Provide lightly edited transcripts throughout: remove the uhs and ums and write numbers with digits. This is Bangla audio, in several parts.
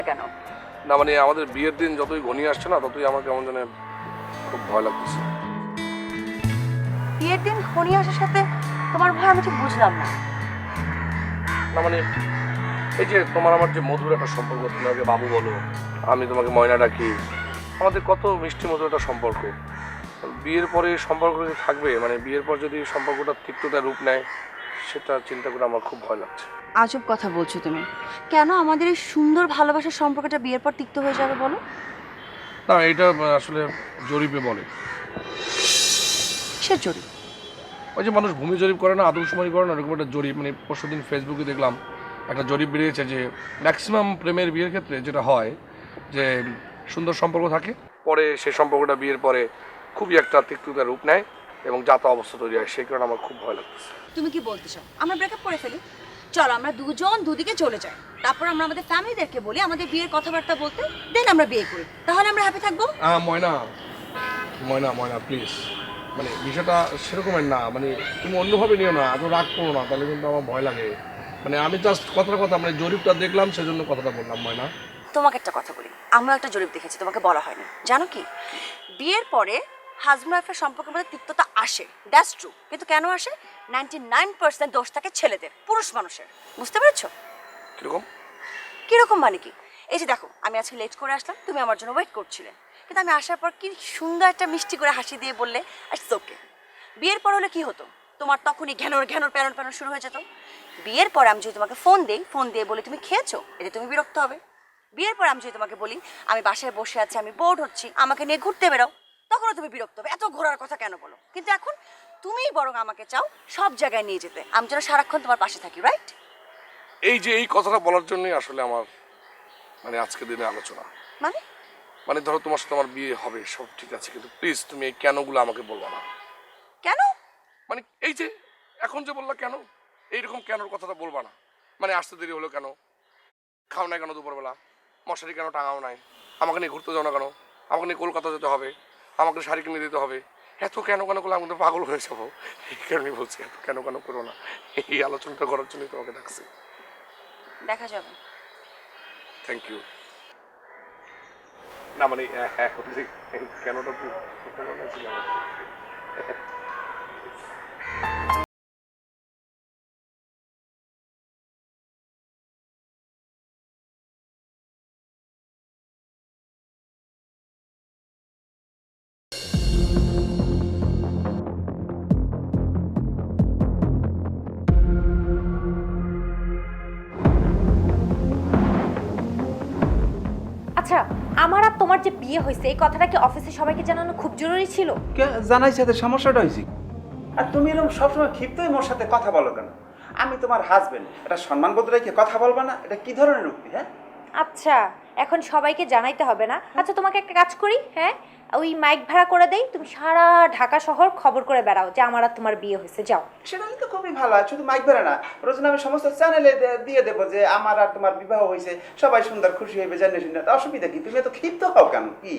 কেন? না মানে আমাদের বিয়ের দিন যতই ঘনিয়ে আসছে না ততই আমার কেমন জানে খুব ভয় লাগতেছে। বিয়ের দিন ঘনিয়ে আসার সাথে তোমার ভয় আমি ঠিক বুঝলাম না। না মানে এই যে তোমার আমার যে মধুর একটা সম্পর্ক, তুমি আমাকে বাবু বলো, আমি তোমাকে ময়না ডাকি, আমাদের কত মিষ্টি মধুর একটা সম্পর্ক। বিয়ের পরে সম্পর্ক যদি থাকবে, মানে বিয়ের পর যদি সম্পর্কটা তিক্ততা রূপ নেয়, সেটা চিন্তা করে আমার খুব ভয় লাগছে। আজব কথা বলছো তুমি। কেন আমাদের এই সুন্দর ভালোবাসার সম্পর্কটা বিয়ের পর তিক্ত হয়ে যাবে বলো? না এটা আসলে জরিপে বলে। কিসের জন্য? ওই যে মানুষ ভূমি জরিপ করে না, আদমশুমারি করে না, এরকম একটা জরিপ। মানে পরশুদিন ফেসবুকে দেখলাম একটা জরিপ বেরিয়েছে যে ম্যাক্সিমাম প্রেমের বিয়ের ক্ষেত্রে যেটা হয় যে সুন্দর সম্পর্ক থাকে, পরে সেই সম্পর্কটা বিয়ের পরে খুবই একটা তিক্ততার রূপ নেয় এবং যাতা অবস্থা তৈরি হয়। সেই কারণে আমার খুব ভয় লাগতেছে। তুমি কি বলতে চাও আমরা ব্রেকআপ করে ফেলি? চলো আমরা দুজন দুদিকে চলে যাই, তারপর আমরা আমাদের ফ্যামিলিদেরকে বলি আমাদের বিয়ের কথাবার্তা বলতে, দেন আমরা বিয়ে করি, তাহলে আমরা হ্যাপি থাকবো। ময়না ময়না ময়না প্লিজ, মানে বিষয়টা সেরকমের না, মানে তুমি অন্যভাবে নিও না, এত রাগ করো না, তাহলে কিন্তু আমার ভয় লাগে। মানে আমি জাস্ট কথার কথা, মানে জরিপটা দেখলাম সেজন্য কথাটা বললাম। ময়না তোমাকে একটা কথা বলি, আমিও একটা জরিপ দেখেছি, তোমাকে বলা হয়নি। জানো কি, বিয়ের পরে হাজব্যান্ড ওয়াইফের সম্পর্কের মধ্যে তিক্ততা আসে, দ্যাটস ট্রু, কিন্তু কেন আসে? 99% দোষ থাকে ছেলেদের, পুরুষ মানুষের। বুঝতে পেরেছো? কিরকম? কিরকম মানে কি? এই যে দেখো, আমি আজকে লেট করে আসলাম, তুমি আমার জন্য ওয়েট করছিলে, কিন্তু আমি আসার পর কি সুন্দর একটা মিষ্টি করে হাসি দিয়ে বললে ইটস ওকে। বিয়ের পর হলে কি হতো? তোমার তখনই ঘ্যানোর ঘ্যানোর প্যারন প্যারন শুরু হয়ে যেত। বিয়ের পর আমি যদি তোমাকে ফোন দিই, ফোন দিয়ে বলি তুমি খেয়েছো, এতে তুমি বিরক্ত হবে। বিয়ের পর আমি যদি তোমাকে বলি আমি বাসায় বসে আছি, আমি বোর্ড হচ্ছি, আমাকে নিয়ে ঘুরতে বেরো, তখনও তুমি বিরক্ত হবে। এত ঘোরার কথা কেন বলো? কিন্তু এখন তুমিই বরং আমাকে চাও সব জায়গায় নিয়ে যেতে, আমি যেন সারাক্ষণ তোমার পাশে থাকি, রাইট? এই যে এই কথাটা বলার জন্যই আসলে আমার মানে আজকে দিনে আলোচনা। মানে মানে ধরো তোমার সাথে আমার বিয়ে হবে, সব ঠিক আছে, কিন্তু প্লিজ তুমি এই কেনগুলো আমাকে বলবা না। কেন? মানে এই যে এখন যে বললা কেন, এইরকম কেনর কথাটা বলবা না। মানে আসতে দেরি হলো কেন, খাও নাই কেন দুপুরবেলা, মশারি কেন টাঙাও নাই, আমাকে নিয়ে ঘুরতে যাও না কেন, আমাকে নিয়ে কলকাতা যেতে হবে, আমাকে শাড়ি কিনে দিতে হবে, এত কেন কেন করলে আমি তো পাগল হয়ে যাবো। এই কারণেই বলছি এত কেন কেন করো না, এই আলোচনাটা করার জন্যই তোমাকে ডাকছি। দেখা যাবে। Thank you. না মানে এখন যে কেনটা কি আচ্ছা, আমার আর তোমার যে বিয়ে হয়েছে এই কথাটা কি অফিসে সবাইকে জানানো খুব জরুরি ছিল? জানাই সাথে সমস্যাটা হয়েছে। আর তুমি এরকম সবসময় ক্ষিপ্তই মোর সাথে কথা বলো কেন? আমি তোমার হাজবেন্ড, এটা সম্মানবোধ রেখে কথা বলবা না? এটা কি ধরনের উক্তি? হ্যাঁ আচ্ছা, এখন সবাইকে জানাইতে হবে না। আচ্ছা, তোমাকে একটা কাজ করি, হ্যাঁ, ওই মাইক ভাড়া করে দেই, তুমি সারা ঢাকা শহর খবর করে বেড়াও যে আমার আর তোমার বিয়ে হয়েছে, যাও। সেটা তো খুবই ভালো হয়, শুধু মাইক বেড়ে না, রোজ আমি সমস্ত চ্যানেলে দিয়ে দেবো যে আমার আর তোমার বিবাহ হয়েছে, সবাই সুন্দর খুশি হইবে, জানিয়ে শুনে। অসুবিধা কি? তুমি এত ক্ষিপ্ত হও কেন? কি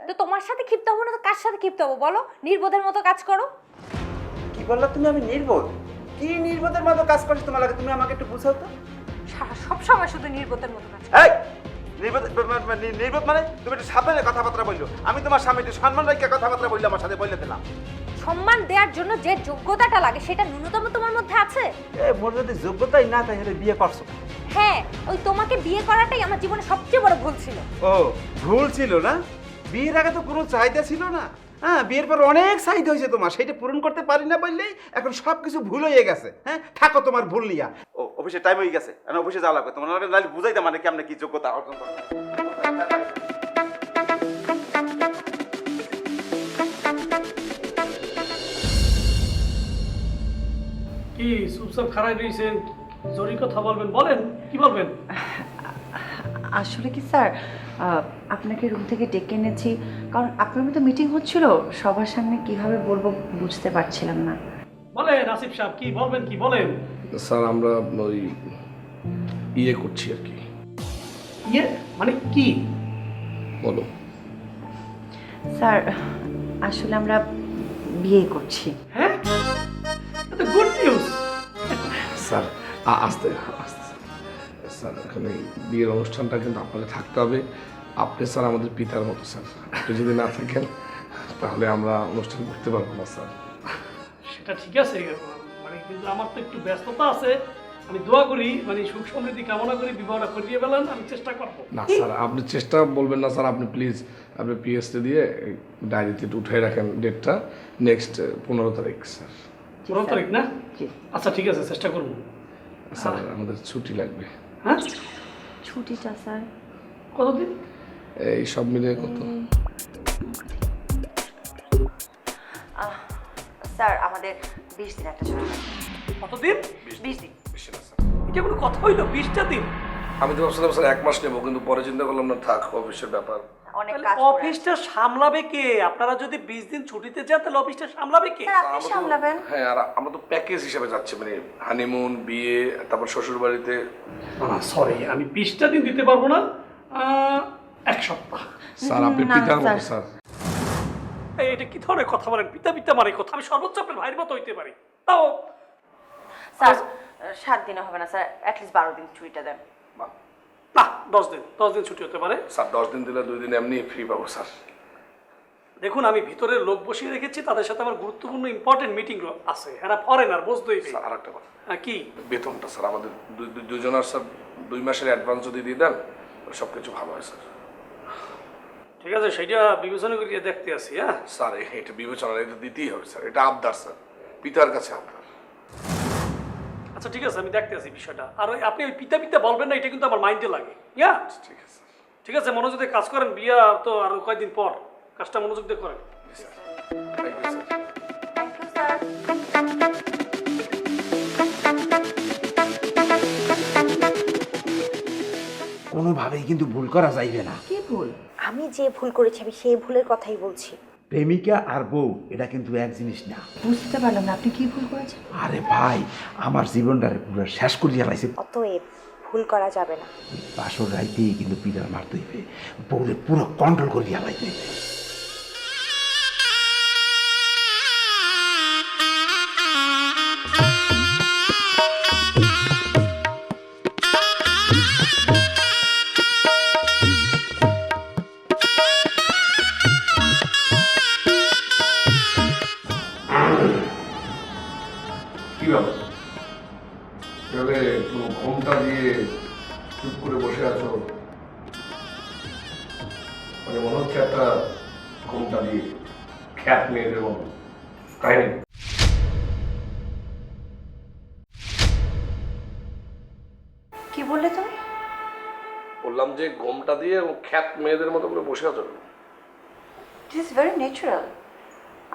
তো তোমার সাথে ক্ষিপ্ত হবো না তো কার সাথে ক্ষিপ্ত হবো বলো? নির্বোধের মতো কাজ করো। কি বললা তুমি? আমি নির্বোধ? কি নির্বোধের মতো কাজ করছি তোমার লাগে? তুমি আমাকে একটু বুঝাও তো। সব সময় শুধু নির্বোধের মতো কাজ। এই নির্বোধ নির্বোধ মানে? তুমি একটু সাবধানে কথাবার্তা বললো। আমি তোমার স্বামী, একটু সম্মান রেখে কথাবার্তা বললে আমার সাথে বলে দিলাম। সম্মান দেওয়ার জন্য যে যোগ্যতাটা লাগে সেটা ন্যূনতম তোমার মধ্যে আছে? মোর যদি যোগ্যতাই না, তাহলে বিয়ে করছো? হ্যাঁ, ওই তোমাকে বিয়ে করাটাই আমার জীবনে সবচেয়ে বড় ভুল ছিল। ও ভুল ছিল না? বিয়ের আগে তো কোনো চাহিদা ছিল না। হ্যাঁ, বিয়ের পর অনেক চাহিদা হয়েছে তোমার, সেটা পূরণ করতে পারি না বললেই এখন সব কিছু ভুল হয়ে গেছে। হ্যাঁ, থাকো তোমার ভুল নিয়া। ও অফিসে টাইম হয়ে গেছে, এখন অফিসে যাওয়া লাগবে। তোমার নাহলে বুঝাইতে মানে কেমন কি যোগ্যতা অর্জন করতে। কি চুপচাপ খারাই রয়েছেন? জরুরি কথা বলবেন, বলেন কি বলবেন? আসলে কি স্যার, আপনাকে রুম থেকে ডেকে এনেছি কারণ আপনার মতো মিটিং হচ্ছিল, সবার সামনে কিভাবে বলবো বুঝতে পারছিলাম না। বলেন আসিফ সাহেব, কি বলবেন, কি বলেন? স্যার আমরা ওই ইয়ে করছি আর কি। ইয়ে মানে কি? বলো। স্যার আসলে আমরা বিয়ে করছি। হ্যাঁ, এটা গুড নিউজ। স্যার আস্তে আস্তে স্যার এখানে বিয়ের অনুষ্ঠানটা কিন্তু আপনাকে থাকতে হবে। আপনি স্যার আমাদের পিতার মতো স্যার, আপনি যদি না থাকেন তাহলে আমরা অনুষ্ঠান করতে পারবো না স্যার। সেটা ঠিক আছে, মানে কিন্তু আমার তো একটু ব্যস্ততা আছে। আমি দোয়া করি, মানে সুখ সমৃদ্ধি কামনা করি, বিবাহটা করিয়ে ফেলান, আমি চেষ্টা করবো। না স্যার, আপনি চেষ্টা বলবেন না স্যার, আপনি প্লিজ আপনি পিএসটি দিয়ে ডায়েরিতে উঠে রাখেন ডেটটা, নেক্সট 15 তারিখ স্যার। 15 তারিখ না? আচ্ছা ঠিক আছে, চেষ্টা করবো। স্যার আমাদের ছুটি লাগবে। হ্যাঁ, ছুটিটা স্যার কতদিন? এই সব মিলিয়ে কত? স্যার আমাদের 20 দিন একটা ছুটি লাগবে। কতদিন? 20 দিন। বেশি না স্যার। এটা কোনো কথা হইলো? 20টা দিন? আমি তো ভাবছিলাম স্যার 1 মাস নেবো, কিন্তু পরে চিন্তা করলাম না, থাক অফিসের ব্যাপার। অনেক তাহলে কাজ পড়ে আছে। অফিসটা সামলাবে কে? আপনারা যদি 20 দিন ছুটিতে যান তাহলে অফিসটা সামলাবে কে? স্যার আপনি সামলাবেন। হ্যাঁ, আর আমরা তো প্যাকেজ হিসেবে যাচ্ছি, মানে হানিমুন, বিয়ে, তারপর শ্বশুর বাড়িতে। সরি, আমি 20টা দিন দিতে পারবো না, 1 সপ্তাহ। স্যার আপনি না, পিতার মতো স্যার। স্যার। এটা কি ধরনের কথা বলেন? পিতা পিতা মানে কথা। আমি সর্বোচ্চ আপনার ভাইয়ের মতো হইতে পারি, তাও স্যার 7 দিনে হবে না স্যার, অ্যাটলিস্ট 12 দিন ছুটিটা দেন। না, 10 দিন। 10 দিন ছুটি হতে পারে। স্যার 10 দিন দিলে 2 দিন এমনি ফ্রি পাবো স্যার। দেখুন, আমি ভিতরে লোক বসিয়ে রেখেছি, তাদের সাথে আমার গুরুত্বপূর্ণ ইম্পর্টেন্ট মিটিং আছে। এরা ফরেনার, বুঝতেই স্যার আর একটা কথা, কি? বেতনটা স্যার আমাদের দুজনের স্যার 2 মাসের অ্যাডভান্স যদি দিয়ে দেন সব কিছু ভালো হয় স্যার। ঠিক আছে, সেটা বিবেচনা করিয়ে দেখতে আসি। হ্যাঁ স্যার এটা বিবেচনা, এটা দিতেই হবে স্যার, এটা আবদার স্যার, পিতার কাছে আবদার। আচ্ছা ঠিক আছে, আমি দেখতে আসি বিষয়টা। আর আপনি ওই পিতা পিতা বলবেন না, এটা কিন্তু আমার মাইন্ডে লাগে। ইয়া ঠিক আছে ঠিক আছে, মনোযোগ দিয়ে কাজ করেন। বিয়া তো আরো কয়েকদিন পর, কাজটা মনোযোগ দিয়ে করেন। Sir. Thank you sir. Thank you sir. কোনোভাবেই কিন্তু ভুল করা যাইবে না। কি ভুল? আমি যে ভুল করেছি আমি সেই ভুলের কথাই বলছি। প্রেমিকা আর বউ এটা কিন্তু এক জিনিস না। বুঝতে পারলাম না আপনি কি ভুল করেছেন। আরে ভাই, আমার জীবনটারে পুরো শেষ করিয়া লাইছে। অতএব ভুল করা যাবে না। বাসর রাইতেই কিন্তু পিটার মারতে হইবে, বউরে পুরো কন্ট্রোল করিয়া লাইতে হইবে। কি ব্যাপার? তাহলে তুমি ঘোমটা দিয়ে চুপ করে বসে আছো, মানে মনে হচ্ছে একটা ঘোমটা দিয়ে খ্যাত মেয়েদের মতো, তাই না? কি বললে তুমি? বললাম যে ঘোমটা দিয়ে খ্যাত মেয়েদের মতো করে বসে আছো। This is very natural.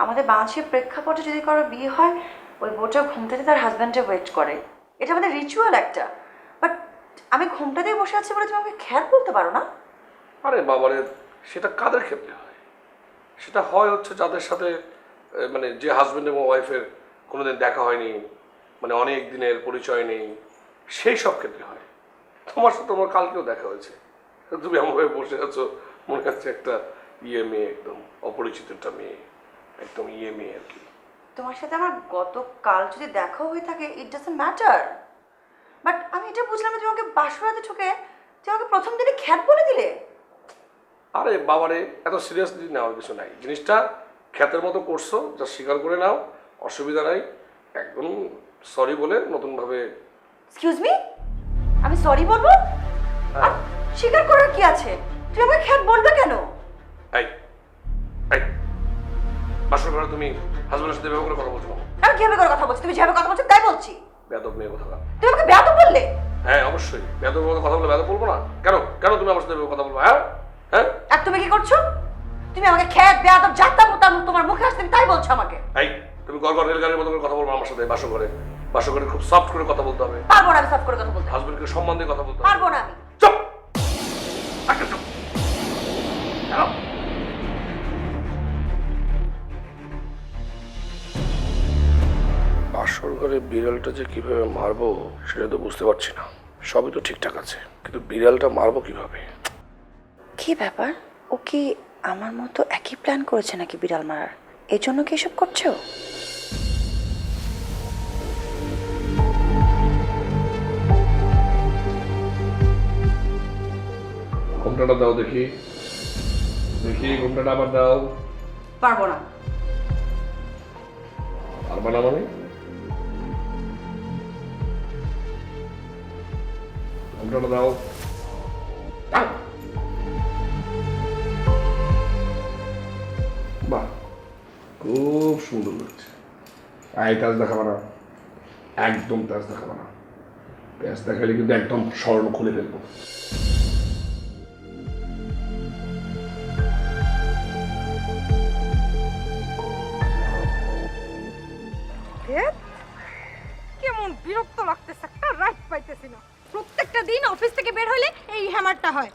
আমাদের বাংলাদেশের প্রেক্ষাপটে যদি কারো বিয়ে হয়, ওই বউটা ঘুমটাতে তার হাজব্যান্ডে ওয়েট করে। এটা আমাদের রিচুয়াল একটা। বাট আমি ঘুমটা দিয়ে বসে আছি বলে তুমি আমাকে খ্যাত বলতে পারো না? আরে বাবারে, সেটা কাদের ক্ষেত্রে হয়? সেটা হয় হচ্ছে যাদের সাথে মানে যে হাজব্যান্ড এবং ওয়াইফের কোনোদিন দেখা হয়নি, মানে অনেক দিনের পরিচয় নেই, সেই সব ক্ষেত্রে হয়। তোমার সাথে আমার কালকেও দেখা হয়েছে, তুমি এমনভাবে বসে আছো মনে হচ্ছে একটা মেয়ে, একদম অপরিচিত একটা মেয়ে, একদম মেয়ে আর কি। তোমার সাথে আমার গতকাল যদি দেখাও হয়ে থাকে, ইট ডাজন্ট ম্যাটার। বাট আমি এটা বুঝলাম না, তুমি আমাকে বাসরাতে ঢুকে তুমি আমাকে প্রথম দিনে খ্যাত বলে দিলে। আরে বাবারে, এত সিরিয়াসলি নেওয়ার কিছু নাই, জিনিসটা খ্যাতের মতো করছো, যা স্বীকার করে নাও, অসুবিধা নাই। একদম সরি বলে নতুনভাবে। এক্সকিউজ মি, আমি সরি বলবো? আর স্বীকার করার কি আছে? তুমি আমাকে খ্যাত বলবে কেন? এই এই বাসর ঘরে তুমি হাজবেন্ডের সাথে এভাবে করে কথা বলছো? আমি কিভাবে করে কথা বলছি? তুমি যেভাবে কথা বলছো তাই বলছি। বেয়াদব মেয়ে কথা। তুমি আমাকে বেয়াদব বললে? হ্যাঁ অবশ্যই, বেয়াদব মতো কথা বললে বেয়াদব বলবো না? কেন কেন তুমি আমার সাথে এভাবে কথা বলবো? হ্যাঁ হ্যাঁ, আর তুমি কি করছো? তুমি আমাকে খ্যাত বেয়াদব যাতা মোতা তোমার মুখে আসছে তাই বলছো আমাকে? এই তুমি গড় রেলগাড়ির মতো করে কথা বলবো আমার সাথে বাসর ঘরে? বাসর ঘরে খুব সফট করে কথা বলতে হবে, পারবো না আমি সব করে কথা বলতে। হাজবেন্ডকে সম্মান দিয়ে কথা বলতে হবে। পারবো না আমি। চুপ, একটা চুপ। হ্যালো, বাসর ঘরে বিড়ালটা যে কিভাবে মারবো সেটা তো বুঝতে পারছি না। সবই তো ঠিকঠাক আছে, কিন্তু বিড়ালটা মারবো কিভাবে? কি ব্যাপার? ও কি আমার মতো একই প্ল্যান করেছে নাকি বিড়াল মারার? এর জন্য কি এসব করছো? ঘুমটাটা দাও দেখি, দেখি ঘুমটাটা আবার দাও। পারবো না। পারবা না মানে? ঘুমটাটা দাও। দাও। বাহ, খুব সুন্দর লাগছে। এই তেজ দেখাবা না, একদম তেজ দেখাবা না। তেজ দেখালে কিন্তু একদম স্বর্ণ খুলে ফেলবো। কেমন বিরক্ত লাগতেছে, একটা রাইট পাইতেছি না। প্রত্যেকটা দিন অফিস থেকে বের হলে এই হ্যামারটা হয়।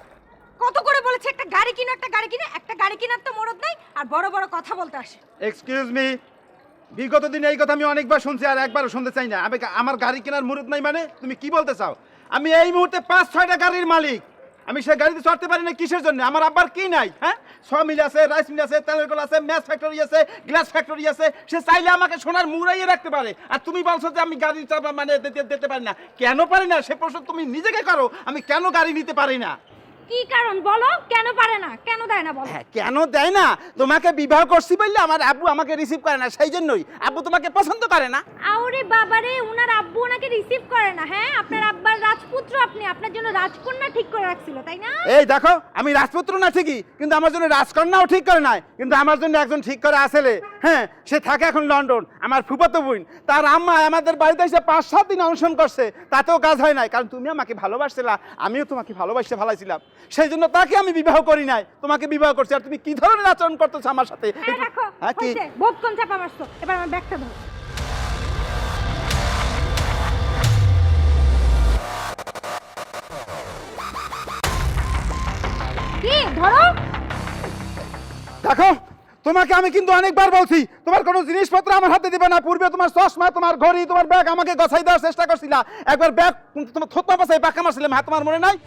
কত করে বলেছে একটা গাড়ি কিনো, একটা গাড়ি কিনে, একটা গাড়ি কেনার তো মরদ নাই, আর বড় বড় কথা বলতে আসে। এক্সকিউজ মি, বিগত দিনে এই কথা আমি অনেকবার শুনছি আর একবারও শুনতে চাই না। আমার গাড়ি কেনার মুরুদ নাই মানে তুমি কি বলতে চাও? আমি এই মুহূর্তে 5-6টা গাড়ির মালিক। আমি সেই গাড়িতে চড়তে পারি না কিসের জন্য? আমার আব্বার কি নাই? হ্যাঁ, মিল আছে, রাইস মিল আছে, তেলের কল আছে, ম্যাচ ফ্যাক্টরি আছে, গ্লাস ফ্যাক্টরি আছে। সে চাইলে আমাকে সোনার মুড়াইয়ে রাখতে পারে। আর তুমি বলছো যে আমি গাড়ি চাপা মানে দিতে পারি না। কেন পারি না সে প্রশ্ন তুমি নিজেকে করো। আমি কেন গাড়ি নিতে পারি না? কি কারণ বলো, কেন পারে না, কেন দেয় না বলো? হ্যাঁ, কেন দেয় না? তোমাকে বিবাহ করছি বললে আমার আব্বু আমাকে রিসিভ করে না, সেই জন্যই। আব্বু তোমাকে পছন্দ করে না। আরে বাবারে, উনার আব্বু ওনাকে রিসিভ করে না। হ্যাঁ, আপনার আব্বার রাজপুত্র, আপনি আপনার জন্য রাজকন্যা ঠিক করে রাখছিল, তাই না? এই দেখো, আমি রাজপুত্র না ঠিকই, কিন্তু আমার জন্য রাজকন্যাও ঠিক করে নাই। কিন্তু আমার জন্য একজন ঠিক করে আসলে, হ্যাঁ, সে থাকে এখন লন্ডন। আমার ফুফাতো বোন, তার আম্মা আমাদের বাড়িতে এসে 5-7 দিন অনশন করছে, তাতেও কাজ হয় নাই। কারণ তুমি আমাকে ভালোবাসছিলা, আমিও তোমাকে ভালোবাসতে ভালাইছিলাম, সেই জন্য তাকে আমি বিবাহ করি নাই, তোমাকে বিবাহ করছি। আর তুমি কি ধরনের আচরণ করতেছো আমার সাথে? রাখো, হ্যাঁ, কি হইছে, বহুত কোন চাপা মারছো। এবার আমার ব্যাগটা ধরো। কি ধরো? দেখো, তোমাকে আমি কিন্তু অনেকবার বলছি তোমার কোনো জিনিসপত্র আমার হাতে দিবে না। পূর্বে তোমার চশমা, তোমার ঘড়ি, তোমার ব্যাগ আমাকে গছাই দেওয়ার চেষ্টা করছিলা। একবার ব্যাগ তোমার থোত্তা পাশে বাঁকা মারছিলাম, হ্যাঁ, তোমার মনে নাই?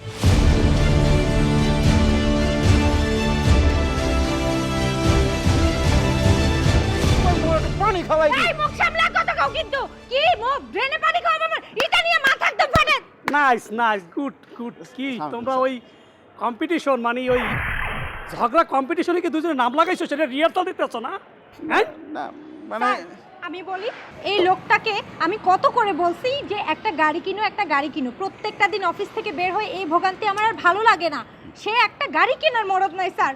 পানি খাওয়াই দি। এই মুখ সামলা কথা কও কিন্তু। কি মুখ ড্রেনে পানি খাও আমার? এটা নিয়ে মাথা একদম ফাটে। Nice nice, good good. কি তোমরা ওই কম্পিটিশন মানে ওই ঝগড়া কম্পিটিশনে কি দুজনে নাম লাগাইছো, সেটা রিহার্সাল দিতেছো না? হ্যাঁ, না মানে আমি বলি, এই লোকটাকে আমি কত করে বলছি যে একটা গাড়ি কিনো, একটা গাড়ি কিনো। প্রত্যেকটা দিন অফিস থেকে বের হয়ে এই ভোগান্তি আমার আর ভালো লাগে না। সে একটা গাড়ি কেনার মরদ নাই স্যার।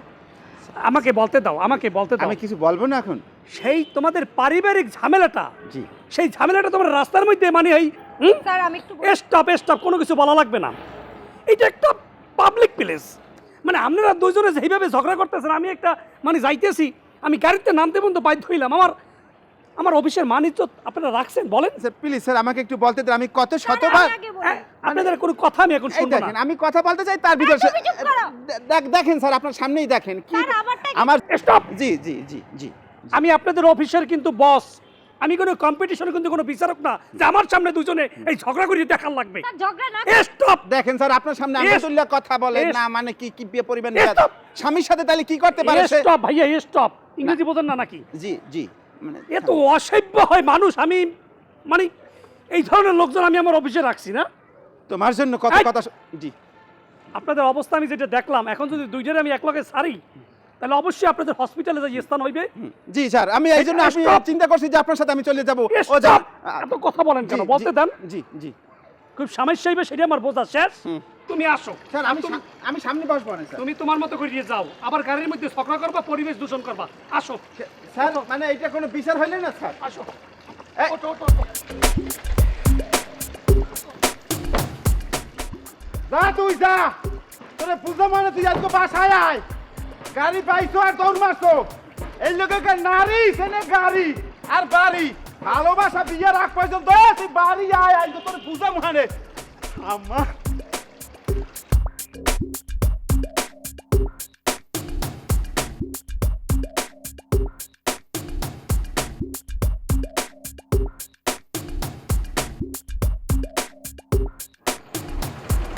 আমাকে বলতে দাও, আমাকে বলতে দাও। আমি কিছু বলবো না এখন। সেই তোমাদের পারিবারিক ঝামেলাটা, জি, সেই ঝামেলাটা তোমার রাস্তার মধ্যে মানে এই স্যার আমি একটু স্টপ স্টপ, কোনো কিছু বলা লাগবে না। এটা একটা পাবলিক প্লেস, মানে আপনারা দুজনে যেইভাবে ঝগড়া করতেছেন, আমি একটা মানে যাইতেছি, আমি গাড়িতে নামতে বন্ধু বাধ্য হইলাম। আমার অফিসের মান ইজ্জত আপনারা রাখছেন? বলেন স্যার প্লিজ, স্যার আমাকে একটু বলতে দেন। আমি কত শতবার আপনাদের কোনো কথা আমি এখন এই শুনবো দেখেন, না। আমি কথা বলতে চাই, তার ভিতর তুমি চুপ করো। দেখেন স্যার, আপনার সামনেই দেখেন কি স্যার, আমারটা কি- আমার। স্টপ। জি জি জি জি, আমি আপনাদের অফিসের কিন্তু বস, আমি কোনো কম্পিটিশনে কিন্তু কোনো বিচারক না যে আমার সামনে দুজনে এই ঝগড়া করিয়ে দেখার লাগবে। স্যার ঝগড়া না স্টপ। দেখেন স্যার, আপনার সামনে আমি Yes. তুল্য কথা বলে Yes. না, মানে কি কি পরিমাণ Yes, stop. স্বামীর সাথে তাহলে কি করতে পারে সে? স্টপ ভাইয়া, স্টপ। ইংরেজি বোঝেন না নাকি? জি জি, মানে এত অসভ্য হয় মানুষ। আমি মানে এই ধরনের লোকজন আমি আমার অফিসে রাখছি না। তোমার জন্য কত এই! কথা জি। আপনাদের অবস্থা আমি যেটা দেখলাম, এখন যদি দুইজনে আমি একলগে সারি, তাহলে অবশ্যই আপনাদের হসপিটালে যে স্থান হইবে। জি স্যার, আমি এই জন্য আমি Stop. চিন্তা করছি যে আপনার সাথে আমি চলে যাব। Stop! এত কথা বলেন কেন? জি, বলতে জি, দেন। জি জি খুব সমস্যা হইবে, সেটা আমার বোঝা শেষ। তুমি আসো স্যার, আমি সামনে বসবো না স্যার। তুমি তোমার মতো করে যাও, আবার গাড়ির মধ্যে ঝগড়া করবা, পরিবেশ দূষণ করবা। আসো স্যার মানে এটা কোনো বিচার হইলে না স্যার। আসো। এই! ওঠো, ওঠো, ওঠো। যা তুই যা, তোরে বুঝা মানে তুই আজকে বাসায় আয়। গাড়ি পাইছো আর দৌড় মারছো। এই লোকে নারী সেনে গাড়ি আর বাড়ি, ভালোবাসা বিয়ে রাখ পর্যন্ত তুই বাড়ি আয়। আজকে তোর বুঝা মানে আম্মা।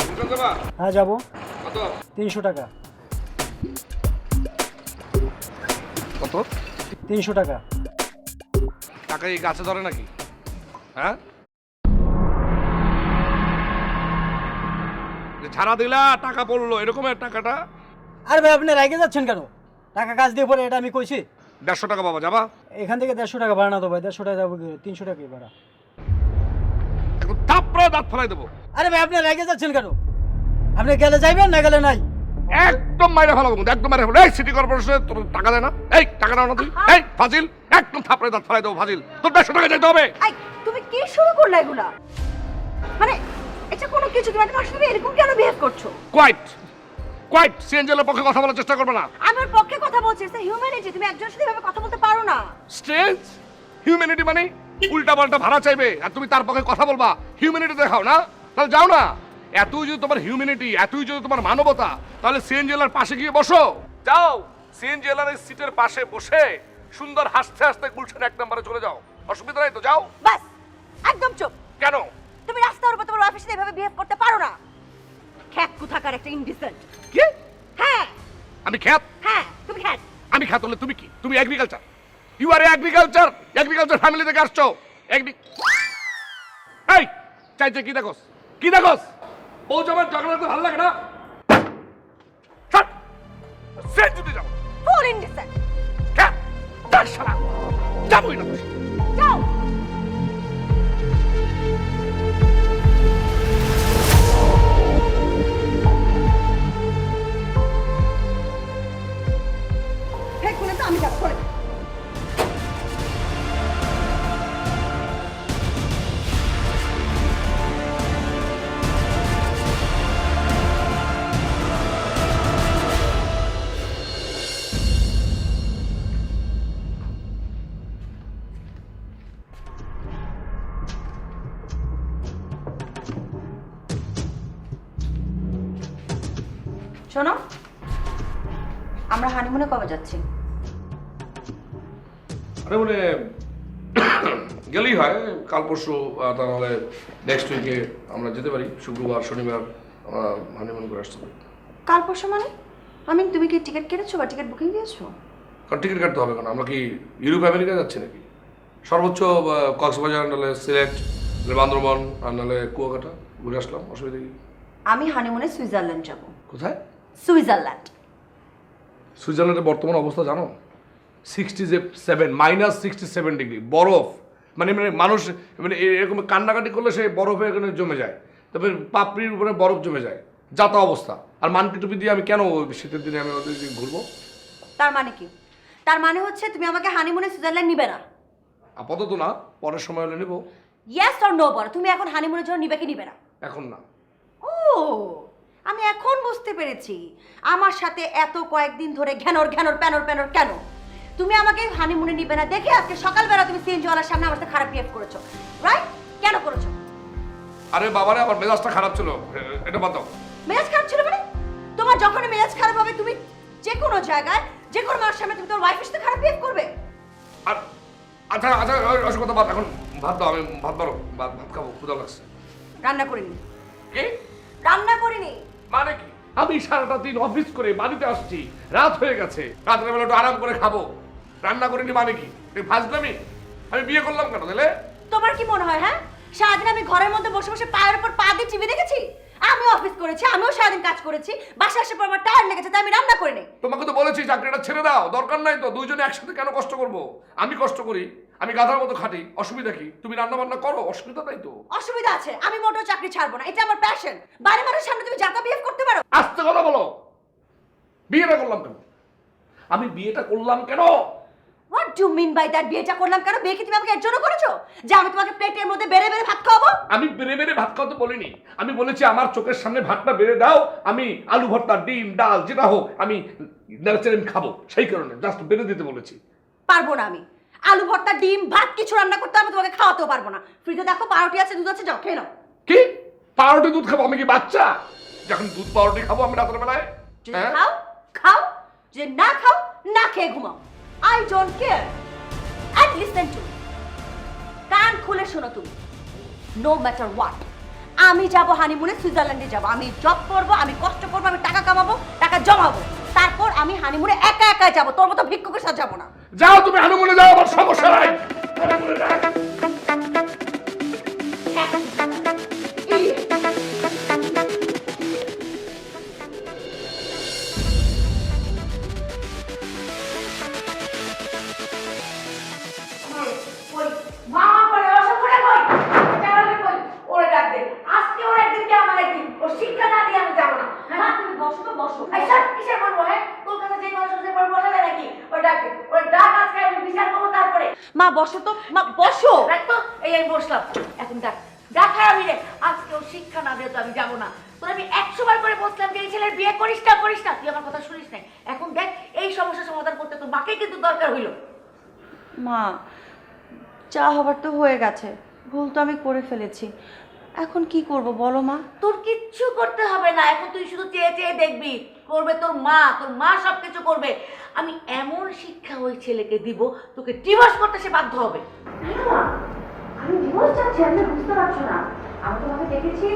বুঝতে যাবা? হ্যাঁ যাবো। কত? 300 টাকা। কত? 300 টাকা। টাকা এই গাছে ধরে নাকি? হ্যাঁ, ঝাড়া দিলা টাকা পড়লো এরকমের টাকাটা। আরে ভাই আপনি রেগে যাচ্ছেন কেন? টাকা কাজ দিয়ে পরে এটা আমি কইছি। 150 টাকা বাবা যাবা? এখান থেকে 150 টাকা ভাড়া না তো ভাই, 150 টাকা যাবো 300 টাকাই ভাড়া। এখন থাপড়ে দাঁত ফেলাই দেবো। আরে ভাই আপনি রেগে যাচ্ছেন কেন? আপনি গেলে যাইবেন না গেলে নাই। একদম মাইরে ফেলাবো, একদম মাইরে ফেলো। এই সিটি কর্পোরেশনে তোর টাকা দেয় না? এই টাকা নাও না তুই? এই ফাজিল, একদম থাপড়ে দাঁত ফেলাই দেবো ফাজিল। তোর 150 টাকা চাইতে হবে। আই তুমি কি শুরু করলে এগুলা? মানে এটা কোনো কিছু তুমি আমার সাথে এরকম কেন বিহেভ করছো? কোয়াইট কোয়াইট, সিএনজেলের পক্ষে কথা বলার চেষ্টা করবে না। আমার পক্ষে কথা বলছি, এটা হিউম্যানিটি। তুমি একজনের সাথে এভাবে কথা বলতে পারো না। স্ট্রেঞ্জ হিউম্যানিটি মানে উল্টা পাল্টা ভাড়া চাইবে আর তুমি তার পক্ষে কথা বলবা? হিউম্যানিটি দেখাও না, তাহলে যাও না। এতই যদি তোমার হিউম্যানিটি, এতই যদি তোমার মানবতা, তাহলে সিএনজেলার পাশে গিয়ে বসো। যাও সিএনজেলার এই সিটের পাশে বসে সুন্দর হাসতে হাসতে গুলশান 1 নম্বরে চলে যাও। অসুবিধা নাই তো, যাও। বাস একদম চুপ। কেন? তুমি রাস্তার উপর তোমার অফিসে এভাবে বিহেভ করতে পারো না। খ্যাত কোথাকার একটা ইনডিসেন্ট। কি? হ্যাঁ আমি খ্যাত? হ্যাঁ তুমি খ্যাত। আমি খ্যাত হলে তুমি কি? তুমি agriculture. You are agriculture, agriculture family থেকে আসছো। এই চাইছে কি দেখোস? কি দেখোস? বউ জামার ঝগড়াতে ভালো লাগে না? ছাড়, সে যদি যাবো ফুল ইনডিসেন্ট। খ্যাত তার শালা যাবোই না তুই। যাও। হ্যাঁ খুলে তো আমি যাবো, খুলে। শোনো, আমরা হানিমুনে কবে যাচ্ছি? আরে মানে গেলেই হয়, কাল পরশু তাহলে নেক্সট উইকে আমরা যেতে পারি। শুক্রবার শনিবার আমরা হানিমুন করে আসতে পারি। কাল পরশু মানে? তুমি কি টিকিট কেটেছো বা টিকিট বুকিং দিয়েছো? কারণ টিকিট কাটতে হবে কেন? আমরা কি ইউরোপ আমেরিকা যাচ্ছি নাকি? সর্বোচ্চ কক্সবাজার, নাহলে সিলেট, নাহলে বান্দরবান, আর নাহলে কুয়াকাটা ঘুরে আসলাম, অসুবিধা কি? আমি হানিমুনে সুইজারল্যান্ড যাব। কোথায়? সুইজারল্যান্ড। সুইজারল্যান্ডের বর্তমান অবস্থা জানো? 67 -67 ডিগ্রি বরফ। মানে মানে মানুষ মানে এরকম কান্নাকাটি করলে সে বরফে এখানে জমে যায়, তারপরে পাপড়ির উপরে বরফ জমে যায়, যাতা অবস্থা। আর মানকি টুপি দিয়ে আমি কেন শীতের দিনে আমি ওদের দিকে ঘুরবো? তার মানে কি? তার মানে হচ্ছে তুমি আমাকে হানিমুনে সুইজারল্যান্ড নিবে না? আপাতত না, পরের সময় হলে নেবো। ইয়েস অর নো বলো, তুমি এখন হানিমুনের জন্য নিবে কি নিবে না? এখন না। ও আমি এখন বুঝতে পেরেছি আমার সাথে এত কয়েকদিন ধরে ঘ্যানর ঘ্যানর প্যানর প্যানর কেন। তুমি আমাকে হানিমুনে নিবে না দেখে আজকে সকালবেলা তুমি সিএনজিওয়ালার সামনে আমার সাথে খারাপ বিহেভ করেছো, রাইট? কেন করেছো? আরে বাবারে, আমার মেজাজটা খারাপ ছিল, এটা বাদ দাও। মেজাজ খারাপ ছিল মানে? তোমার যখন মেজাজ খারাপ হবে তুমি যে কোনো জায়গায় যে কোনো মানুষের সামনে তুমি তোমার ওয়াইফের সাথে খারাপ বিহেভ করবে। আর আচ্ছা আচ্ছা ওসব কথা বাদ, এখন ভাত দাও, আমি ভাত বাড়ো, ভাত খাবো, ক্ষুধা লাগছে। রান্না করিনি। কি? রান্না করিনি মানে কি? আমি সারাটা দিন অফিস করে বাড়িতে আসছি, রাত হয়ে গেছে, রাতের বেলা একটু আরাম করে খাবো, রান্না করিনি মানে কি? তুই ফাজলামি? আমি বিয়ে করলাম কেন তাহলে? তোমার কি মনে হয়? হ্যাঁ, সারাদিন আমি ঘরের মধ্যে বসে বসে পায়ের উপর পা দিয়ে টিভি দেখেছি? আমি অফিস করেছি, আমিও সারাদিন কাজ করেছি, বাসায় আসার পর আমার টায়ার লেগেছে তাই আমি রান্না করিনি। তোমাকে তো বলেছি চাকরিটা ছেড়ে দাও, দরকার নাই তো, দুইজনে একসাথে কেন কষ্ট করব? আমি কষ্ট করি, আমি গাধার মতো খাটি, অসুবিধা কি? তুমি রান্না বান্না করো, অসুবিধা নাই তো। অসুবিধা আছে, আমি মোটেও চাকরি ছাড়বো না, এটা আমার প্যাশন। বাড়ি মানুষের সামনে তুমি যাতা বিহেভ করতে পারো? আস্তে কথা বলো। বিয়েটা করলাম কেন? আমি বিয়েটা করলাম কেন? What do mean by that? বিয়েটা করলাম কেন? বিয়ে কি তুমি আমাকে এর জন্য করেছো যে আমি তোমাকে প্লেটের মধ্যে বেড়ে বেড়ে ভাত খাওয়াবো? আমি বেড়ে বেড়ে ভাত খাওয়াতে বলিনি, আমি বলেছি আমার চোখের সামনে ভাতটা বেড়ে দাও, আমি আলু ভর্তা, ডিম, ডাল যেটা হোক আমি ন্যাচারালি খাবো, সেই কারণে জাস্ট বেড়ে দিতে বলেছি। পারবো না আমি আলু ভর্তা, ডিম, ভাত কিছু রান্না করতে, আমি তোমাকে খাওয়াতেও পারবো না। ফ্রিজে দেখো পাউরুটি আছে, দুধ আছে, যাও খেয়ে নাও। কি? পাউরুটি দুধ খাবো? আমি কি বাচ্চা? যখন দুধ পাউরুটি খাবো আমি রাতের বেলায়? যদি খাও খাও, যে না খাও না খেয়ে ঘুমাও। I don't care. And listen to, কান খুলে শোনো তুমি, নো ম্যাটার হোয়াট, আমি যাব হানিমুনে সুইজারল্যান্ডে যাব, আমি জব করব, আমি কষ্ট করব, আমি টাকা কামাবো, টাকা জমাবো, তারপর আমি হানিমুনে একা একা যাব, তোর মতো ভিক্ষুকের সাথে যাব না। যাও তুমি হানিমুনে যাও, আমার সমস্যা নাই। হানিমুনে যাও। মা বসো তো, মা বসো। দেখ তো, এই আমি বসলাম। এখন দেখ, দেখা আমি রে, আজকেও শিক্ষা না দিয়ে তো আমি যাবো না। তোর আমি 100 বার করে বলছিলাম যে এই ছেলের বিয়ে করিস না, তুই আমার কথা শুনিস নাই। এখন দেখ, এই সমস্যার সমাধান করতে তোর মাকে কিন্তু দরকার হইলো। মা, যা হবার তো হয়ে গেছে, ভুল তো আমি করে ফেলেছি, এখন কি করব বলো মা? তোর কিচ্ছু করতে হবে না, এখন তুই শুধু চেয়ে চেয়ে দেখবি, করবে তোর মা সবকিছু করবে। আমি এমন শিক্ষা ওই ছেলেকে দিব, তোকে ডিভোর্স করতে সে বাধ্য হবে। আমি ডিভোর্স চাচ্ছি, আমি বুঝতে পারছো না। আমি তোমাকে দেখেছি,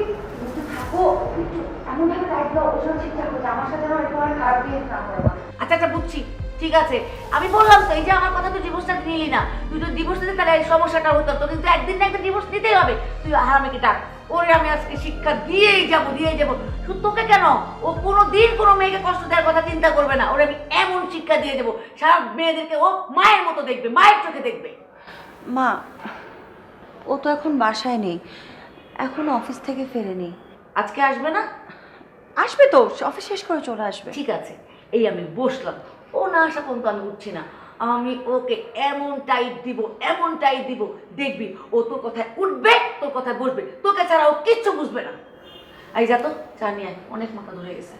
একটু থাকো, একটু এমন ভাবে দায়িত্ব ওজন ঠিকঠাক করছে, আমার সাথে আমার একটু খারাপ দিয়ে না করে। আচ্ছা আচ্ছা, বুঝছি, ঠিক আছে। আমি বললাম তো, এই যে আমার কথা তুই ডিভোর্সটা নিলি না, তুই তো ডিভোর্স দিতে তাহলে এই সমস্যাটা হতো। তো কিন্তু একদিন না একদিন ডিভোর্স দিতেই হবে। তুই হারামিকে ডাক, ওরে আমি আজকে শিক্ষা দিয়েই যাবো। শুধু তোকে কেন, ও কোনোদিন কোনো মেয়েকে কষ্ট দেওয়ার কথা চিন্তা করবে না। ওরে আমি এমন শিক্ষা দিয়ে যাবো, সারা মেয়েদেরকে ও মায়ের মতো দেখবে, মায়ের চোখে দেখবে। মা, ও তো এখন বাসায় নেই, এখন অফিস থেকে ফেরেনি। আজকে আসবে না? আসবে তো, অফিস শেষ করে চলে আসবে। ঠিক আছে, এই আমি বসলাম, ও না আসা পর্যন্ত আমি উঠছি না। আমি ওকে এমন টাইট দিব, দেখবি ও তোর কথায় উঠবে, তোর কথায় বসবে, তোকে ছাড়া ও কিচ্ছু বুঝবে না। এই যা তো, চা নিয়ে আয়, অনেক মাথা ধরে গেছে।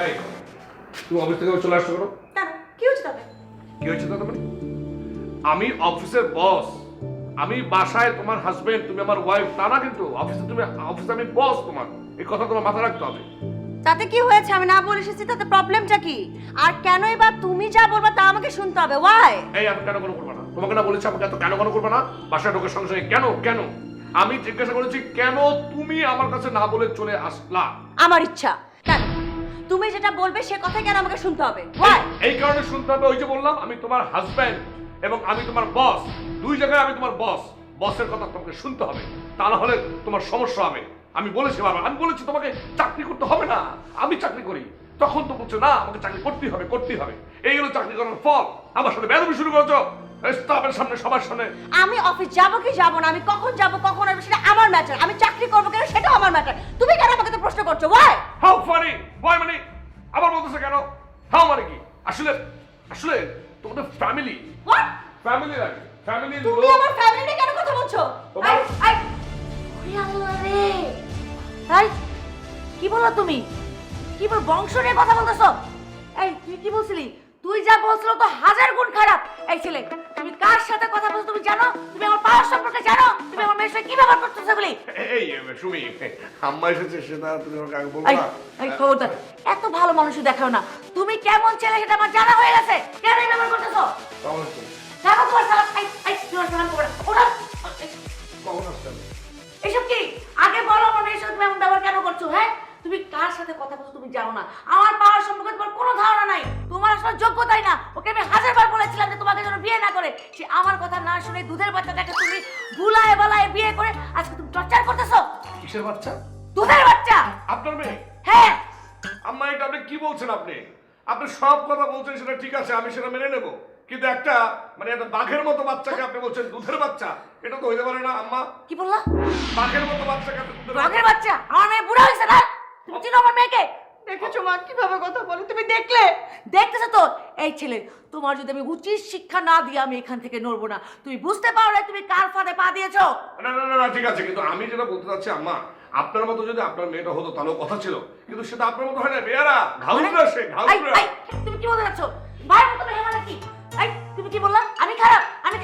এই, তুমি অফিস থেকে চলে আসছো কেন? কেন, কি হচ্ছে তাতে? কি হয়েছে তাতে মানে? আমি অফিসের বস, আমি বাসায় তোমার হাজবেন্ড, তুমি আমার ওয়াইফ, তা না কিন্তু অফিসে আমি বস তোমার, এই কথা তোমার মাথায় রাখতে হবে। তাতে কি হয়েছে? আমি না বলে এসেছি, তাতে প্রবলেমটা কি? আর কেনই বা তুমি যা বলবা তা আমাকে শুনতে হবে? ওয়াই? এই, আমি কেন করবো না? তোমাকে না বলেছি আমাকে এত কেন করবো না? বাসায় ঢোকার সঙ্গে সঙ্গে কেন আমি জিজ্ঞাসা করেছি, কেন তুমি আমার কাছে না বলে চলে আসলা? আমার ইচ্ছা। কেন? তুমি যেটা বলবে সে কথা কেন আমাকে শুনতে হবে? ওয়াই? এই কারণে শুনতে হবে, ওই যে বললাম আমি তোমার হাজবেন্ড এবং আমি তোমার বস, দুই জায়গায় আমি তোমার বস। বসের কথা তোমাকে শুনতে হবে, তা না হলে তোমার সমস্যা হবে। আমি বলেছি বাবা, আমি বলেছি তোমাকে চাকরি করতে হবে না, আমি চাকরি করি। তখন তো বলছো না আমাকে চাকরি করতেই হবে। এই হলো চাকরি করার ফল। আমার সাথে বেরোবি শুরু করেছো স্টাফের সামনে, সবার সামনে। আমি অফিস যাবো কি যাবো না, আমি কখন যাবো কখন আসবো সেটা আমার ম্যাটার। আমি চাকরি করবো কেন সেটাও আমার ম্যাটার। তুমি কেন আমাকে তো প্রশ্ন করছো? ওয়াই? হাউ ফানি, ওয়াই মানে আবার বলতেছে কেন? হাউ মানে কি? আসলে তোমাদের ফ্যামিলি হোয়াট? লাগে, ফ্যামিলি। তুমি আমার ফ্যামিলি নিয়ে কেন কথা বলছো? তোমার ওরে আল্লাহ রে! এই, কি বললো তুমি? কি বল, বংশ নিয়ে কথা বলতেছো? এই, তুই কি বলছিলি? তুই যা বলছিল তো 1000 গুণ খারাপ। এই ছেলে, তুমি কার সাথে কথা বলছো তুমি জানো? তুমি আমার পাওয়ার সম্পর্কে জানো? তুমি আমার মেয়ের সাথে কি ব্যবহার করতেছো বলি? এই সুমি, আম্মা এসেছে সেটা তুমি আমাকে আগে বলবো এই, না? এই খবরদার, এত ভালো মানুষই দেখাও না। তুমি কেমন ছেলে সেটা আমার জানা হয়ে গেছে। কেন এই ব্যবহার করতেছো? কখন আসছো? দেখো তোমার সালাম। এই, তোমার সালাম করবে না। ওরা কখন আসছেন? এসব কি? আগে বলো আমার মেয়ের সাথে তুমি এমন ব্যবহার কেন করছো? হ্যাঁ, তুমি কার সাথে কথা বলছো তুমি জানো না। আমার পাওয়ার সম্পর্কে তোমার কোনো ধারণা নাই। তোমার আসলে যোগ্যতাই না। ওকে আমি 1000 বার বলেছিলাম যে তোমাকে যেন বিয়ে না করে। সে আমার কথা না শুনে দুধের বাচ্চাটাকে তুমি ভুলায় বালায় বিয়ে করে আজকে তুমি টর্চার করতেছো। কিসের বাচ্চা? দুধের বাচ্চা। আপনার মেয়ে? হ্যাঁ। আম্মা, এটা আপনি কি বলছেন? আপনি সব কথা বলছেন সেটা ঠিক আছে, আমি সেটা মেনে নেব, কিন্তু একটা বাঘের মতো বাচ্চাকে আপনি বলছেন দুধের বাচ্চা, এটা তো হইতে পারে না আম্মা। কি বললা? বাঘের মতো বাচ্চাকে আপনি দুধের বাঘের বাচ্চা? আমার মেয়ে বুড়া হয়েছে না? তুমি চিনো আমার মেয়েকে? দেখেছো মা কিভাবে কথা বলে? তুমি দেখলে? দেখতেছো তো? এই ছেলে, তোমার যদি আমি উচিত শিক্ষা না দিয়ে আমি এখান থেকে নড়বো না। তুমি বুঝতে পারো না তুমি কার ফাঁদে পা দিয়েছো? না, ঠিক আছে, কিন্তু আমি যেটা বলতে চাচ্ছি আম্মা, আপনার মতো যদি আপনার মেয়েটা হতো তাহলেও কথা ছিল, কিন্তু সেটা আপনার মতো হয় না। মেয়েরা ঘাউরা, সে ঘাউরা। তুমি কি বলতে চাচ্ছো? ভাইয়ের মতো মেয়ে মানে কি? এই, তুমি কি বললা? আমি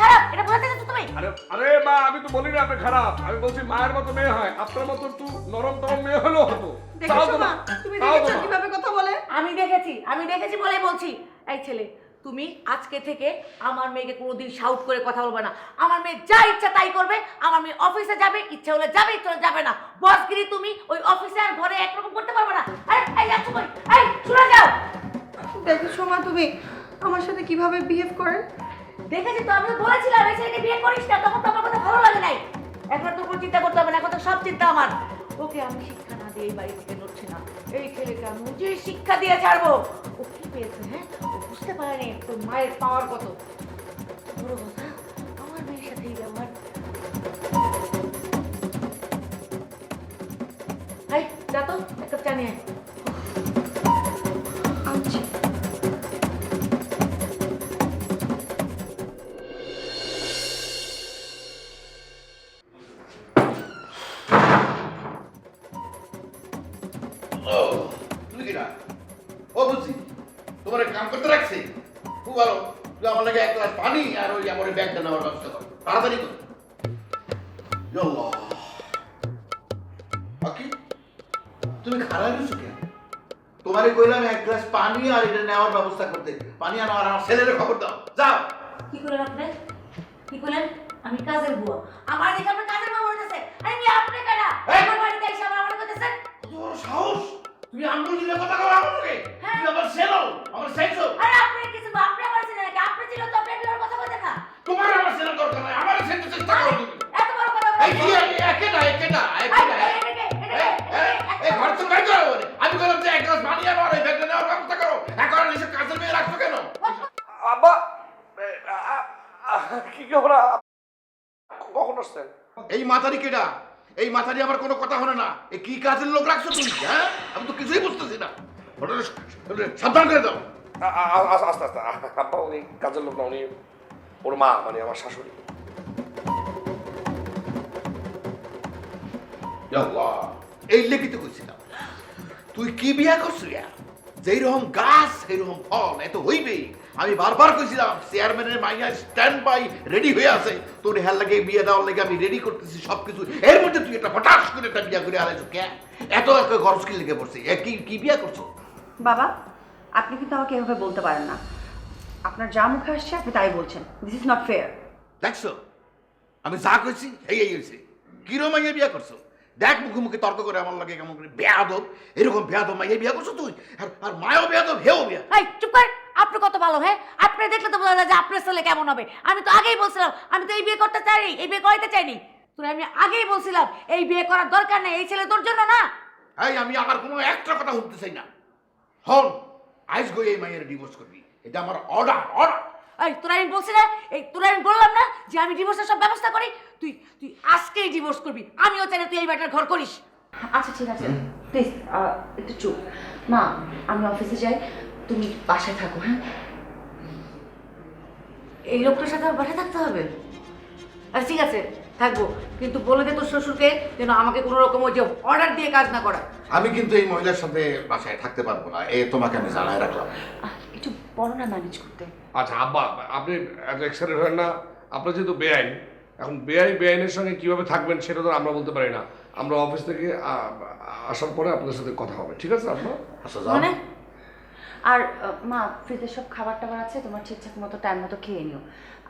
খারাপ এটা বোঝাতে চাচ্ছো তুমি? আরে মা, আমি তো বলি না আপনি খারাপ, আমি বলছি মায়ের মতো মেয়ে হয়, আপনার মতো একটু নরম টরম মেয়ে হলেও হতো। দেখেছো মা? তুমি দেখেছো কিভাবে কথা বলে? আমি দেখেছি বলে বলছি। এই ছেলে, তুমি আজকে থেকে আমার মেয়েকে কোনোদিন শাউট করে কথা বলবে না। আমার মেয়ে যা ইচ্ছা তাই করবে। আমার মেয়ে অফিসে যাবে, ইচ্ছা হলে যাবে, ইচ্ছা হলে যাবে না। বসগিরি তুমি ওই অফিসে আর ঘরে একরকম করতে পারবে না। আরে এই যাচ্ছ কই? এই, শুনে যাও। দেখেছো মা তুমি আমার সাথে কিভাবে বিহেভ করে? দেখেছি তো, আমি তো বলেছিলাম এই ছেলেকে বিয়ে করিস না, তখন তো আমার কথা ভালো লাগে নাই। এখন তো কোনো চিন্তা করতে হবে না, এখন তো সব চিন্তা আমার। ওকে আমি শিক্ষা না দিয়ে এই বাড়ি থেকে নড়ছি না। এই ছেলেকে আমি উচিত শিক্ষা দিয়ে ছাড়বো। ও কি পেয়েছে? হ্যাঁ, ও বুঝতে পারেনি তোর মায়ের পাওয়ার কত বড় কথা। নিয়ে আয়। আচ্ছা ও তুমি কি না ও বুঝছি তোমার কাম করতে রাখছি খুব ভালো তুই আমার লাগে এক গ্লাস পানি আর ওই আমার ব্যাগটা নেওয়ার ব্যবস্থা কর তাড়াতাড়ি কর আল্লাহ আকি তুমি খারাপ হয়েছো কেন তোমারে কইলাম এক গ্লাস পানি আর এটা নেওয়ার ব্যবস্থা করতে পানি আনো আর আমার ছেলের খবর দাও যাও কি করলেন আপনি? কি করলেন? আমি কাজের বুয়া। আমার দেখে আপনার কাজের বুয়া বলতেছে। আরে মেয়ে আপনি কারা? এই! আমার বাড়িতে এসে আমার বলতেছেন? তোর সাহস তুমি আঙ্গুল দিলে কথা কও আমার মুখে হ্যাঁ। তুই আমার ছেলে আমার ছেলে আরে আপনি কিছু আপনি আমার ছিলেন নাকি? আপনি ছিল তো আপনি এগুলোর কথা বলতেন না। তোমার আমার ছেলে দরকার নাই আমার ছেলে চেষ্টা করো তুমি এত বড় কথা এই কি একে না এই ঘর তো কাজ করো আমি বললাম যে এক গ্লাস পানি আনো আর এই ব্যাগটা নেওয়ার ব্যবস্থা করো এখন এসে কাজের মেয়ে রাখছো কেন আব্বা কি খবর? কখন আসছেন? এই মাথারি কেডা এই মাথারি আমার কোনো কথা হলো না এই কি কাজের লোক রাখছো তুমি হ্যাঁ আমি তো কিছুই বুঝতেছি না সাবধান করে দাও আস্তে আস্তে আব্বা উনি কাজের লোক না, উনি ওর মা মানে আমার শাশুড়ি। আল্লাহ এই লেগে তো কইছিলাম তুই কি বিয়া করছিস যেই রকম গাছ সেই রকম ফল এত হইবেই আমি বারবার কইছিলাম চেয়ারম্যানের মাইয়া স্ট্যান্ড বাই রেডি হয়ে আছে তোর হেল লাগে বিয়ে দেওয়ার লাগে আমি রেডি করতেছি সবকিছু এর মধ্যে তুই একটা হঠাৎ করে একটা বিয়া করে আলাইছো কে এত একটা খরচ কি লেগে পড়ছে কি কি বিয়া করছো বাবা আপনি কিন্তু আমাকে এভাবে বলতে পারেন না। আপনার যা মুখে আসছে আপনি তাই বলছেন। This is not fair. দেখছো আমি যা কইছি এই হয়েছে কিরম মাইয়া বিয়া করছো দেখ মুখে মুখে তর্ক করে আমার লাগে কেমন করে বেয়াদব এরকম বেয়াদব মাইয়া বিয়া করছো তুই আর মায়াও বেয়াদব হেও বিয়া এই চুপ কর। আপনি কত ভালো হ্যাঁ? আপনি দেখলে তো বোঝা যায় যে আপনার ছেলে কেমন হবে। আমি তো আগেই বলছিলাম আমি তো এই বিয়ে করতে চাইনি, এই বিয়ে করাইতে চাইনি। তোর আমি আগেই বলছিলাম এই বিয়ে করার দরকার নেই, এই ছেলে তোর জন্য না। এই আমি আমার কোনো একটা কথা শুনতে চাই না হন আইস গই এই মাইয়ের ডিভোর্স করবি এটা আমার অর্ডার অর্ডার এই তোরা আমি বলছি না, এই তোরা আমি বললাম না যে আমি ডিভোর্সের সব ব্যবস্থা করি। তুই তুই আজকেই ডিভোর্স করবি। আমিও চাই না তুই এই বাড়িটার ঘর করিস। আচ্ছা ঠিক আছে প্লিজ একটু চুপ। মা আমি অফিসে যাই, তুমি বাসায় থাকো। হ্যাঁ এই লোকটার সাথে আমার বাসায় থাকতে হবে? আচ্ছা ঠিক আছে থাকবো, কিন্তু বলে দে তোর শ্বশুরকে যেন আমাকে কোনো রকম ওই যে অর্ডার দিয়ে কাজ না করা। আমি কিন্তু এই মহিলার সাথে বাসায় থাকতে পারবো না এ তোমাকে আমি জানাই রাখলাম একটু বলো না ম্যানেজ করতে। আচ্ছা আব্বা আপনি এত এক্সাইটেড হন না। আপনার যেহেতু বেআইন, এখন বেআইনের সঙ্গে কিভাবে থাকবেন সেটা তো আমরা বলতে পারি না। আমরা অফিস থেকে আসার পরে আপনাদের সাথে কথা হবে, ঠিক আছে আব্বা? আচ্ছা যাও মানে আর মা ফ্রিজে সব খাবার টাবার আছে, তোমার ঠিকঠাক মতো টাইম মতো খেয়ে নিও।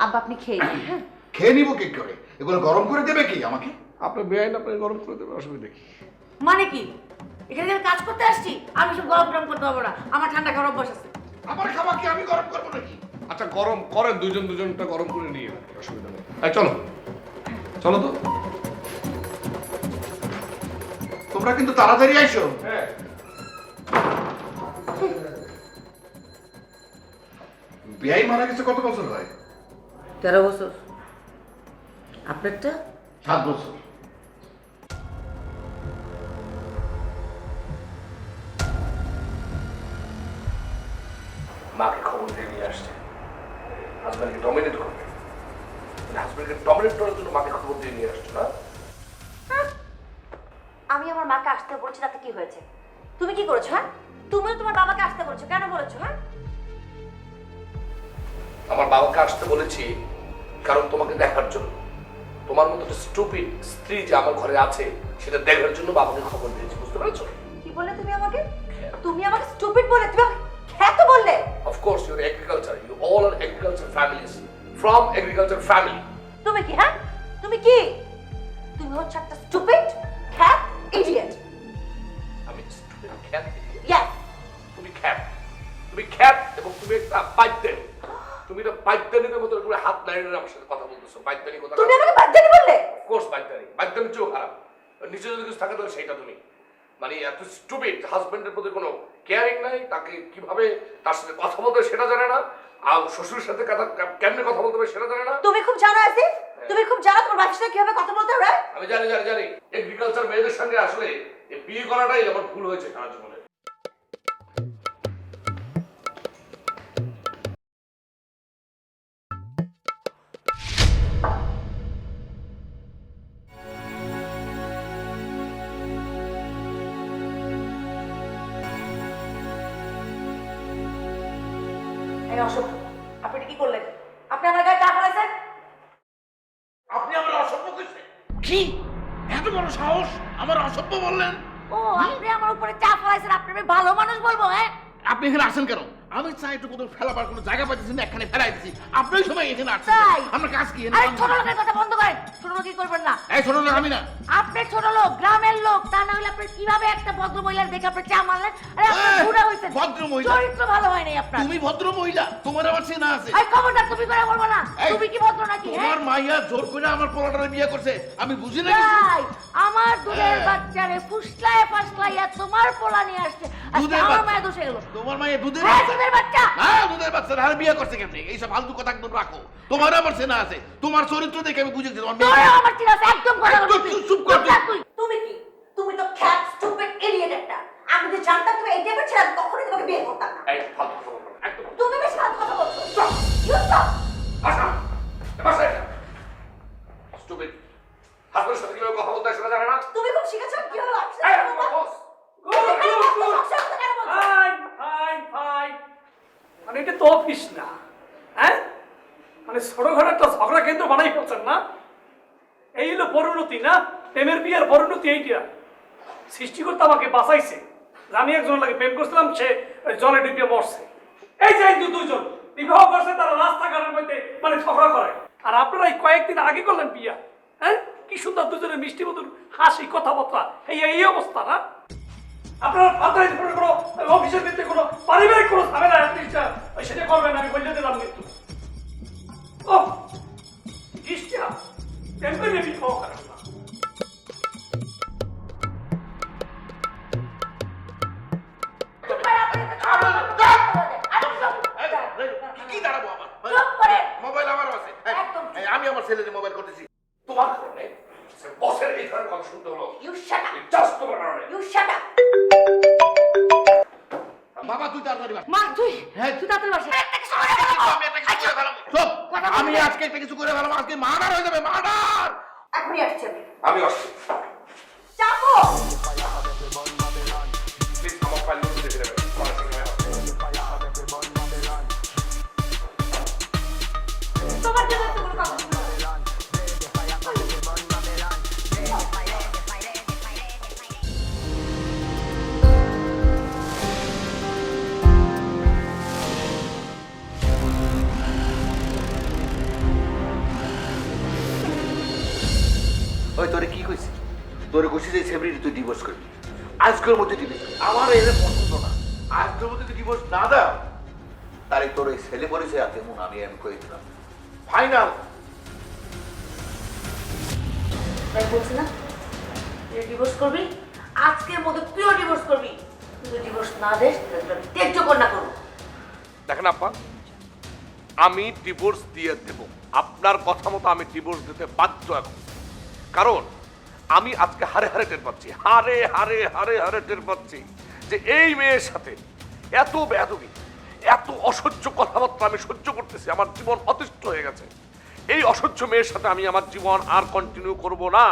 আব্বা আপনি খেয়ে নিন। হ্যাঁ খেয়ে নিবো কি করে এগুলো গরম করে দেবে কি আমাকে আপনার বেআইন আপনাকে গরম করে দেবে, অসুবিধা কি? মানে কি? এখানে আমি কাজ করতে আসছি, আমি সব গরম টরম করতে পারবো না। আমার ঠান্ডা খাওয়ার অভ্যাস আছে। আমার খাবার কি আমি গরম করবো নাকি আচ্ছা গরম করেন, দুজনটা গরম করে নিয়ে রাখি, অসুবিধা নেই। চলো চলো তো। তোমরা কিন্তু তাড়াতাড়ি আইসো হ্যাঁ বিয়াই মারা গেছে কত বছর হয় 13 বছর। আপনারটা? 7 বছর মাকে খবর দিয়ে নিয়ে আসছে হাজব্যান্ডকে ডমিনেট করবে। হাজব্যান্ডকে ডমিনেট করার জন্য মাকে খবর দিয়ে নিয়ে আসছে না? আমি আমার মাকে আসতে বলছি, তাতে কি হয়েছে? তুমি কি করেছো? হ্যাঁ তুমিও তোমার বাবাকে আসতে বলেছো, কেন বলেছো? হ্যাঁ আমার বাবাকে আসতে বলেছি কারণ তোমাকে দেখার জন্য। তোমার মতো একটা স্টুপিড স্ত্রী যে আমার ঘরে আছে সেটা দেখার জন্য বাবাকে খবর দিয়েছি, বুঝতে পেরেছো? কি বললে তুমি আমাকে? তুমি আমাকে স্টুপিড বলে, তুমি আমাকে খ্যাত বললে? Of course, you're agriculture. You all are agriculture families. From agriculture family. তুমি কি? হ্যাঁ তুমি কি? তুমি হচ্ছে একটা স্টুপিড খ্যাত ইডিয়েট। আমি স্টুপিড খ্যাত। ইয়েস তুমি খ্যাত। তুমি খ্যাত এবং তুমি একটা পাইতেনি। তুমি একটা পাইতেনির মতো করে হাত নাড়িয়ে আমার সাথে কথা বলতেছো। পাইতেনি কথা। তুমি আমাকে বাদ্দানি বললে? Of course পাইতেনি। পাইতেনি চেয়েও খারাপ। নিচে যদি কিছু থাকে তাহলে সেইটা তুমি। মানে এত স্টুপিড, হাজবেন্ডের প্রতি কোনো কেয়ারিং নাই, তাকে কিভাবে তার সাথে কথা বলতে হবে সেটা জানে না, আর শ্বশুরের সাথে কেমনে কথা বলতে হবে সেটা জানে না। তুমি খুব জানো আসি, তুমি খুব জানো তোমার বাচ্চার সাথে কিভাবে কথা বলতে হবে। আমি জানি এগ্রিকালচার মেয়েদের সঙ্গে আসলে এই বিয়ে করাটাই আমার ভুল হয়েছে সারা জীবনে। এই অসভ্য, আপনি এটা কি করলেন? আপনি আমার গায়ে চা ফেলেছেন। আপনি আমার অসভ্য কইছেন? কি এত বড় সাহস আমার অসভ্য বললেন? ও, আপনি আমার উপরে চা ফেলাইছেন, আপনি আমি ভালো মানুষ বলবো? হ্যাঁ, আপনি এখানে আসেন কেন? আমি চাই একটু কোথাও ফেলাবার কোনো জায়গা পাচ্ছি না, এখানে ফেলাই দিছি। আপনি ওই সময় এখানে আসছেন কেন? তাই? আমার কাজ কি? আরে ছোট লোকের কথা বন্ধ করেন, ছোট লোক কি করবেন না। এই ছোট লোক আমি না। আপনি ছোট লোক, গ্রামের লোক, তা না হলে আপনি কিভাবে একটা ভদ্র মহিলার দেখে আপনি চা মারলেন? আরে আপনি বুড়া হইছেন, ভদ্র মহিলা? চরিত্র ভালো হয় নাই আপনার। তুমি ভদ্র মহিলা, তোমার আমার চেনা আছে। এই খবরদার তুমি করে বলবো না। এই, তুমি কি ভদ্র নাকি? হ্যাঁ, তোমার মাইয়া জোর করে আমার পোলাটারে বিয়ে করছে, আমি বুঝি না কিছু। তাই আমার দুধের হ্যাঁ। বাচ্চারে ফুসলায় ফাসলাইয়া তোমার পোলা নিয়ে আসছে, আজকে দুধের আমার বাচ্চা? মায়ের দোষে গেল। তোমার মাইয়া দুধের হ্যাঁ, বাচ্চা? দুধের বাচ্চা। হ্যাঁ, দুধের বাচ্চা। আর বিয়ে করছে কেমনে? এইসব ফালতু কথা একদম রাখো। তোমার আমার চেনা আছে, তোমার চরিত্র দেখে আমি বুঝেছি তোমার মেয়ে। তোরও আমার চিন্তা আছে, একদম কথা একদম বলবি তুই। চুপ কর তুই। তুই। তুমি কি? তুমি তো খ্যাত স্টুপিড ইডিয়েট একটা। আমি যদি জানতাম তুমি এই টাইপের ছেলে, আমি কখনোই তোমাকে বিয়ে করতাম না। এই ফালতু কথা বলবো না, একদম। তুমি বেশ ফালতু কথা বলছো। Stop! You stop! বাসা! বাসা এটা! Stupid! হাসপাতালের সাথে কিভাবে কথা বলতে হয় সেটা জানে না? তুমি খুব শিখেছো কিভাবে অফিসে এই, কথা বলবো? boss! ফাইন ফাইন ফাইন, মানে এটা তো অফিস না, হ্যাঁ? মানে ছোটখাটো একটা ঝগড়া কেন্দ্র বানাই ফেলছেন না? এই হলো পরিণতি না? প্রেমের বিয়ের পরিণতি এইটা। সৃষ্টিকর্তা আমাকে বাঁচাইছে, আমি একজন লাগে প্রেম করছিলাম, সে ওই জলে ডুবিয়ে মরছে। এই যে এই দুজন বিবাহ করছে, তারা রাস্তাঘাটের মধ্যে মানে ঝগড়া করে, আর আপনারা এই কয়েকদিন আগে করলেন বিয়া। হ্যাঁ, কি সুন্দর দুজনের মিষ্টি মধুর হাসি কথাবার্তা, এই অবস্থা না? আপনারা ফাদারের কোনো কোনো অফিসের ভিতরে কোনো পারিবারিক কোনো ঝামেলা সেটা করবেন, আমি বলে দিলাম কিন্তু। ও ইস্টা এমনি বিবাহ করেন না। কি দাঁড়াবো আমার? চুপ করে। মোবাইল আমারও আছে। একদম চুপ। আমি আমার ছেলের মোবাইল করতেছি। তোমার কারণে বসের এই ধরনের কথা শুনতে হলো। You shut up! জাস্ট তোমার কারণে। You shut up! বাবা তুই তাড়াতাড়ি বাস। মা, তুই হ্যাঁ। তুই তাড়াতাড়ি বাসা। আমি একটা কিছু করে ফেলাবো। চুপ! আমি আজকে একটা কিছু করে ফেলাবো, আজকে মার্ডার হয়ে যাবে, মার্ডার। এখনই আসছি আমি। আমি আসছি। চাপো! প্লিজ আমার ফাইলগুলো দেখে নেবেন। আমার সঙ্গে আসছি। তোমার জন্য তো কোনো কথা শুনবো না। ওই তোরে কি কইছি? তোরে কইছি যে সেব্রিটি তুই ডিভোর্স করবি, আজকের মধ্যে ডিভোর্স। আমার এর পছন্দ না, আজকের মধ্যে তুই ডিভোর্স না দাও, তাহলে তোর এই ছেলে পরিচয় আছে মন আমি কই দিলাম ফাইনাল। তাই বলছি না, তুই ডিভোর্স করবি, আজকের মধ্যে তুইও ডিভোর্স করবি। তুই ডিভোর্স না দেস, তাহলে আমি ত্যায্য কন্যা করবো। দেখেন আপা, আমি ডিভোর্স দিয়ে দেব। আপনার কথা মতো আমি ডিভোর্স দিতে বাধ্য এখন। কারণ আমি আজকে হারে হারে টের পাচ্ছি, হারে টের পাচ্ছি যে এই মেয়ের সাথে এত বেয়াদবি, এত অসহ্য কথাবার্তা আমি সহ্য করতেছি। আমার জীবন অতিষ্ঠ হয়ে গেছে। এই অসহ্য মেয়ের সাথে আমি আমার জীবন আর কন্টিনিউ করব না।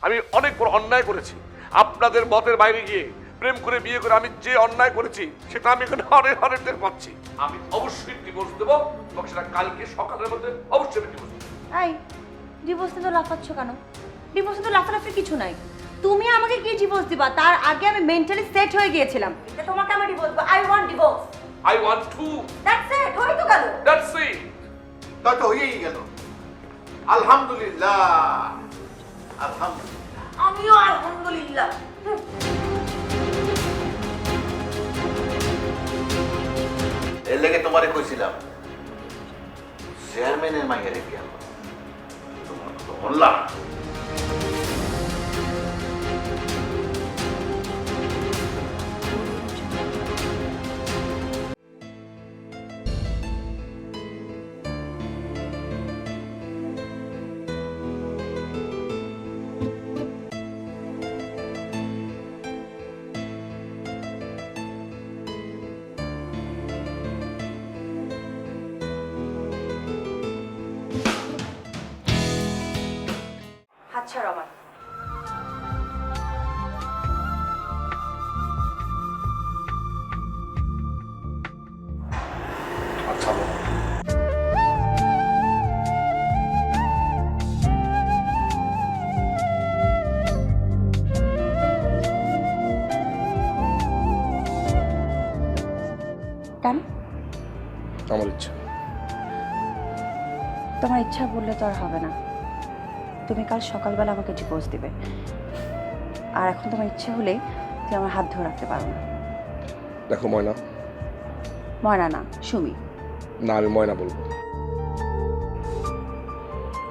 আমি অনেক বড় অন্যায় করেছি। আপনাদের মতের বাইরে গিয়ে প্রেম করে বিয়ে করে আমি যে অন্যায় করেছি সেটা আমি এখানে হারে টের পাচ্ছি। আমি অবশ্যই ডিভোর্স দেবো এবং সেটা কালকে সকালের মধ্যে অবশ্যই আমি ডিভোর্স দেবো। এই ডিভোর্সে তো লাফাচ্ছ কেন? ডিভোর্সে তো লাফালাফির কিছু নাই। তুমি আমাকে কি ডিভোর্স দিবা? তার আগে আমি মেন্টালি সেট হয়ে গিয়েছিলাম। এটা তোমাকে আমি ডিভোর্স দেবো। I want divorce. I want to. That's it. হয়ে তো গেল। That's it. তাই তো হয়েই গেল। আলহামদুলিল্লাহ, আলহামদুলিল্লাহ। আমিও আলহামদুলিল্লাহ। এর লেগে তোমারে কইছিলাম চেয়ারম্যানের মাইয়ারে বিয়া করো। তোমার কথা বললাম। আমার ইচ্ছা। তোমার ইচ্ছা বললে তো আর হবে না। তুমি কাল সকালবেলা আমাকে ডিভোর্স দিবে, আর এখন তোমার ইচ্ছে হলেই তুমি আমার হাত ধরে রাখতে পারো না। দেখো ময়না, ময়না না, সুমি। না, আমি ময়না বলবো।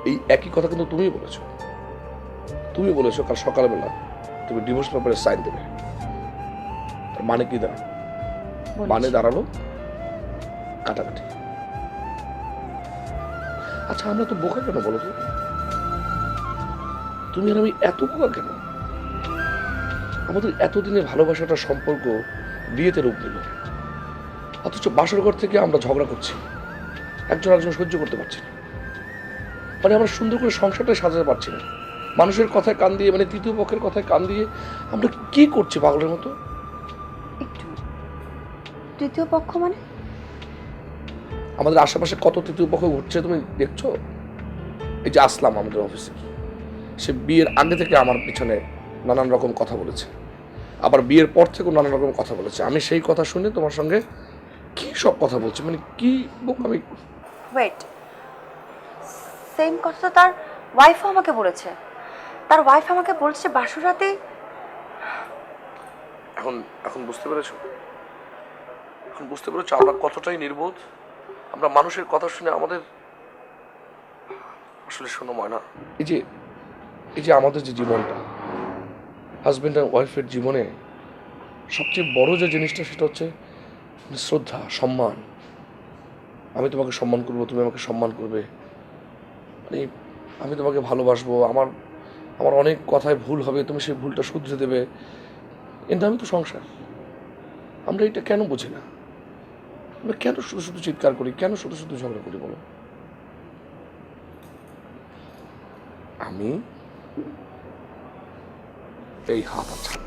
এই একই কথা কিন্তু তুমি বলেছো। তুমি বলেছো কাল সকালবেলা তুমি ডিভোর্স পেপারে সাইন দেবে। তার মানে কি দাঁড়ালো? মানে দাঁড়ালো কাটাকাটি। আচ্ছা, আমরা তো বোকা কেন বলো তো? তুমি আর আমি এত বোকা কেন? আমাদের এতদিনের ভালোবাসাটার সম্পর্ক বিয়েতে রূপ নিল, অথচ বাসর ঘর থেকে আমরা ঝগড়া করছি, একজন একজন সহ্য করতে পারছি না। মানে আমরা সুন্দর করে সংসারটা সাজাতে পারছি না। মানুষের কথায় কান দিয়ে, মানে তৃতীয় পক্ষের কথায় কান দিয়ে আমরা কি করছি পাগলের মতো? একটু তৃতীয় পক্ষ মানে? আমাদের আশেপাশে কত তৃতীয় পক্ষ ঘটছে তুমি দেখছো? এই যে আসলাম আমাদের অফিসে, সে বিয়ের আগে থেকে আমার পিছনে নানান রকম কথা বলেছে, আবার বিয়ের পর থেকেও নানান রকম কথা বলেছে। আমি সেই কথা শুনে তোমার সঙ্গে কি সব কথা বলছি, মানে কি আমি। ওয়েট, সেম কথা তো তার ওয়াইফও আমাকে বলেছে। তার ওয়াইফ আমাকে বলছে বাসর রাতে। এখন এখন বুঝতে পেরেছো? এখন বুঝতে পেরেছো আমরা কতটাই নির্বোধ? আমরা মানুষের কথা শুনে আমাদের আসলে শোনো ময়না, এই যে আমাদের যে জীবনটা, হাজব্যান্ড অ্যান্ড ওয়াইফের জীবনে সবচেয়ে বড় যে জিনিসটা সেটা হচ্ছে শ্রদ্ধা, সম্মান। আমি তোমাকে সম্মান করবো, তুমি আমাকে সম্মান করবে, মানে আমি তোমাকে ভালোবাসবো। আমার আমার অনেক কথায় ভুল হবে, তুমি সেই ভুলটা শুধরে দেবে। কিন্তু আমি তো সংসার। আমরা এটা কেন বুঝি না? আমরা কেন শুধু শুধু চিৎকার করি, কেন শুধু শুধু ঝগড়া করি বলো? আমি এই হাত ছাড়